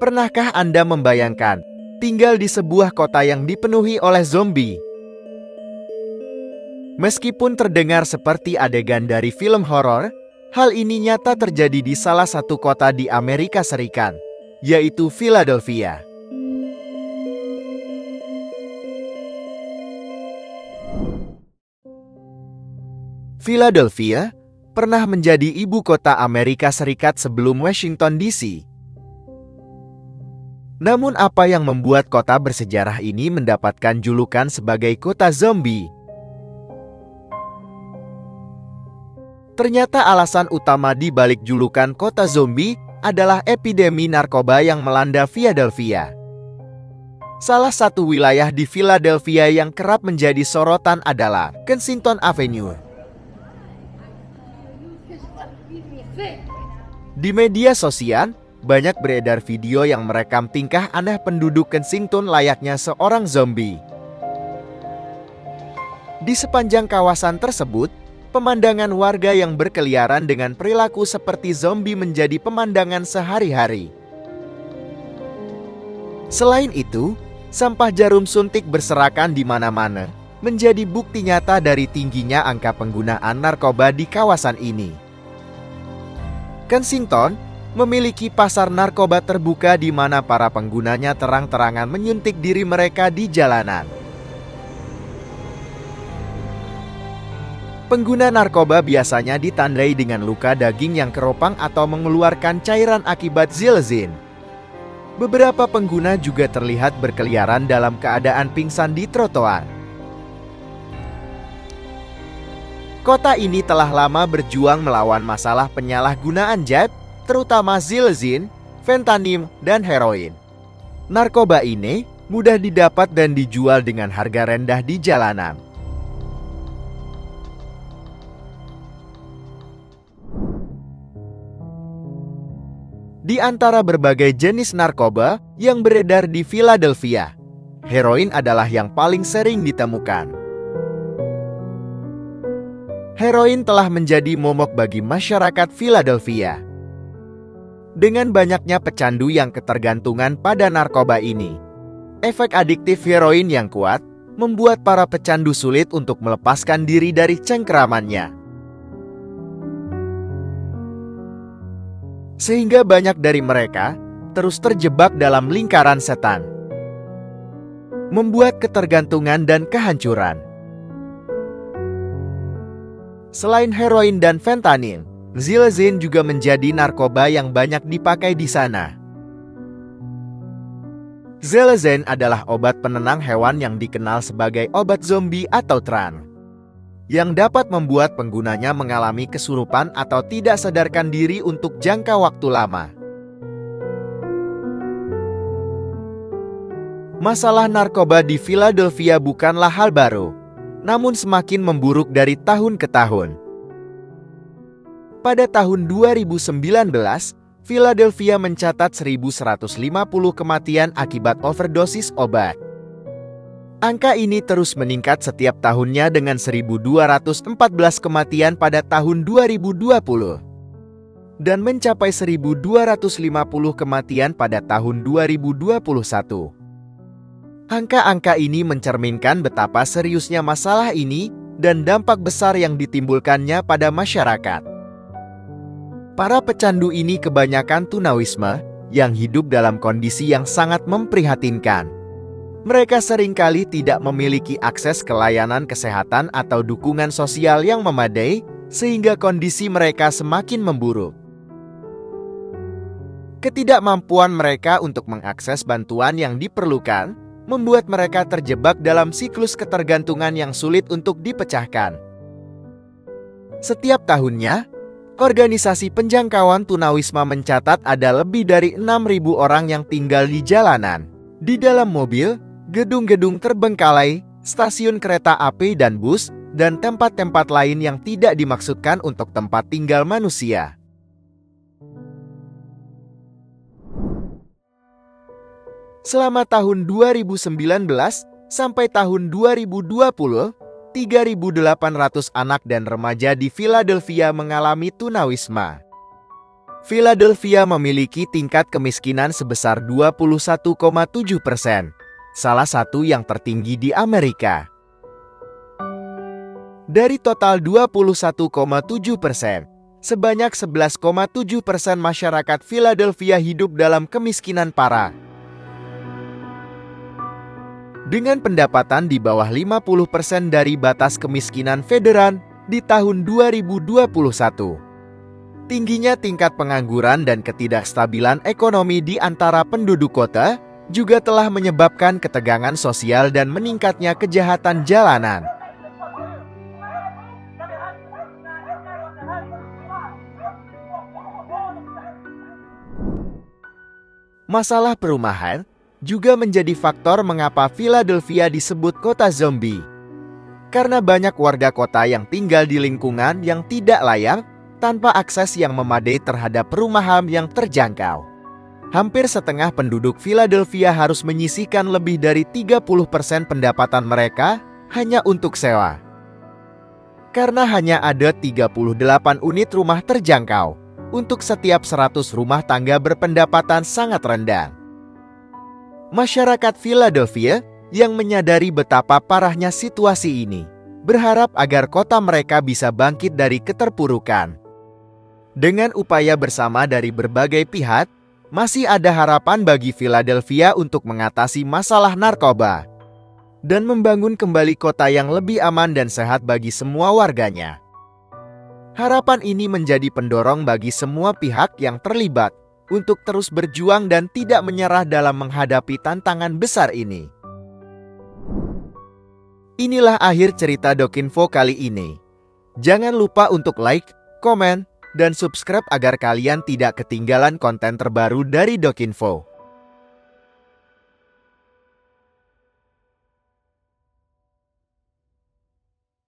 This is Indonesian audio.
Pernahkah Anda membayangkan tinggal di sebuah kota yang dipenuhi oleh zombie? Meskipun terdengar seperti adegan dari film horor, hal ini nyata terjadi di salah satu kota di Amerika Serikat, yaitu Philadelphia. Philadelphia pernah menjadi ibu kota Amerika Serikat sebelum Washington DC. Namun apa yang membuat kota bersejarah ini mendapatkan julukan sebagai kota zombie? Ternyata alasan utama di balik julukan kota zombie adalah epidemi narkoba yang melanda Philadelphia. Salah satu wilayah di Philadelphia yang kerap menjadi sorotan adalah Kensington Avenue. Di media sosial, banyak beredar video yang merekam tingkah aneh penduduk Kensington layaknya seorang zombie. Di sepanjang kawasan tersebut, pemandangan warga yang berkeliaran dengan perilaku seperti zombie menjadi pemandangan sehari-hari. Selain itu, sampah jarum suntik berserakan di mana-mana, menjadi bukti nyata dari tingginya angka penggunaan narkoba di kawasan ini. Kensington memiliki pasar narkoba terbuka di mana para penggunanya terang-terangan menyuntik diri mereka di jalanan. Pengguna narkoba biasanya ditandai dengan luka daging yang keropang atau mengeluarkan cairan akibat zilzin. Beberapa pengguna juga terlihat berkeliaran dalam keadaan pingsan di trotoar. Kota ini telah lama berjuang melawan masalah penyalahgunaan jab, terutama zilzin, fentanyl, dan heroin. Narkoba ini mudah didapat dan dijual dengan harga rendah di jalanan. Di antara berbagai jenis narkoba yang beredar di Philadelphia, heroin adalah yang paling sering ditemukan. Heroin telah menjadi momok bagi masyarakat Philadelphia. Dengan banyaknya pecandu yang ketergantungan pada narkoba ini, efek adiktif heroin yang kuat membuat para pecandu sulit untuk melepaskan diri dari cengkeramannya. Sehingga banyak dari mereka terus terjebak dalam lingkaran setan, membuat ketergantungan dan kehancuran. Selain heroin dan fentanyl, zilzin juga menjadi narkoba yang banyak dipakai di sana. Zilzin adalah obat penenang hewan yang dikenal sebagai obat zombie atau trance, yang dapat membuat penggunanya mengalami kesurupan atau tidak sadarkan diri untuk jangka waktu lama. Masalah narkoba di Philadelphia bukanlah hal baru, namun semakin memburuk dari tahun ke tahun. Pada tahun 2019, Philadelphia mencatat 1.150 kematian akibat overdosis obat. Angka ini terus meningkat setiap tahunnya dengan 1.214 kematian pada tahun 2020 dan mencapai 1.250 kematian pada tahun 2021. Angka-angka ini mencerminkan betapa seriusnya masalah ini dan dampak besar yang ditimbulkannya pada masyarakat. Para pecandu ini kebanyakan tunawisma yang hidup dalam kondisi yang sangat memprihatinkan. Mereka seringkali tidak memiliki akses ke layanan kesehatan atau dukungan sosial yang memadai, sehingga kondisi mereka semakin memburuk. Ketidakmampuan mereka untuk mengakses bantuan yang diperlukan membuat mereka terjebak dalam siklus ketergantungan yang sulit untuk dipecahkan. Setiap tahunnya, organisasi penjangkauan tunawisma mencatat ada lebih dari 6.000 orang yang tinggal di jalanan, di dalam mobil, gedung-gedung terbengkalai, stasiun kereta api dan bus, dan tempat-tempat lain yang tidak dimaksudkan untuk tempat tinggal manusia. Selama tahun 2019 sampai tahun 2020, 3.800 anak dan remaja di Philadelphia mengalami tunawisma. Philadelphia memiliki tingkat kemiskinan sebesar 21,7%, salah satu yang tertinggi di Amerika. Dari total 21,7%, sebanyak 11,7% masyarakat Philadelphia hidup dalam kemiskinan parah. Dengan pendapatan di bawah 50% dari batas kemiskinan federal di tahun 2021. Tingginya tingkat pengangguran dan ketidakstabilan ekonomi di antara penduduk kota juga telah menyebabkan ketegangan sosial dan meningkatnya kejahatan jalanan. Masalah perumahan juga menjadi faktor mengapa Philadelphia disebut kota zombie. Karena banyak warga kota yang tinggal di lingkungan yang tidak layak, tanpa akses yang memadai terhadap perumahan yang terjangkau. Hampir setengah penduduk Philadelphia harus menyisihkan lebih dari 30% pendapatan mereka hanya untuk sewa. Karena hanya ada 38 unit rumah terjangkau untuk setiap 100 rumah tangga berpendapatan sangat rendah. Masyarakat Philadelphia yang menyadari betapa parahnya situasi ini berharap agar kota mereka bisa bangkit dari keterpurukan. Dengan upaya bersama dari berbagai pihak, masih ada harapan bagi Philadelphia untuk mengatasi masalah narkoba dan membangun kembali kota yang lebih aman dan sehat bagi semua warganya. Harapan ini menjadi pendorong bagi semua pihak yang terlibat untuk terus berjuang dan tidak menyerah dalam menghadapi tantangan besar ini. Inilah akhir cerita Dokinfo kali ini. Jangan lupa untuk like, komen, dan subscribe agar kalian tidak ketinggalan konten terbaru dari Dokinfo.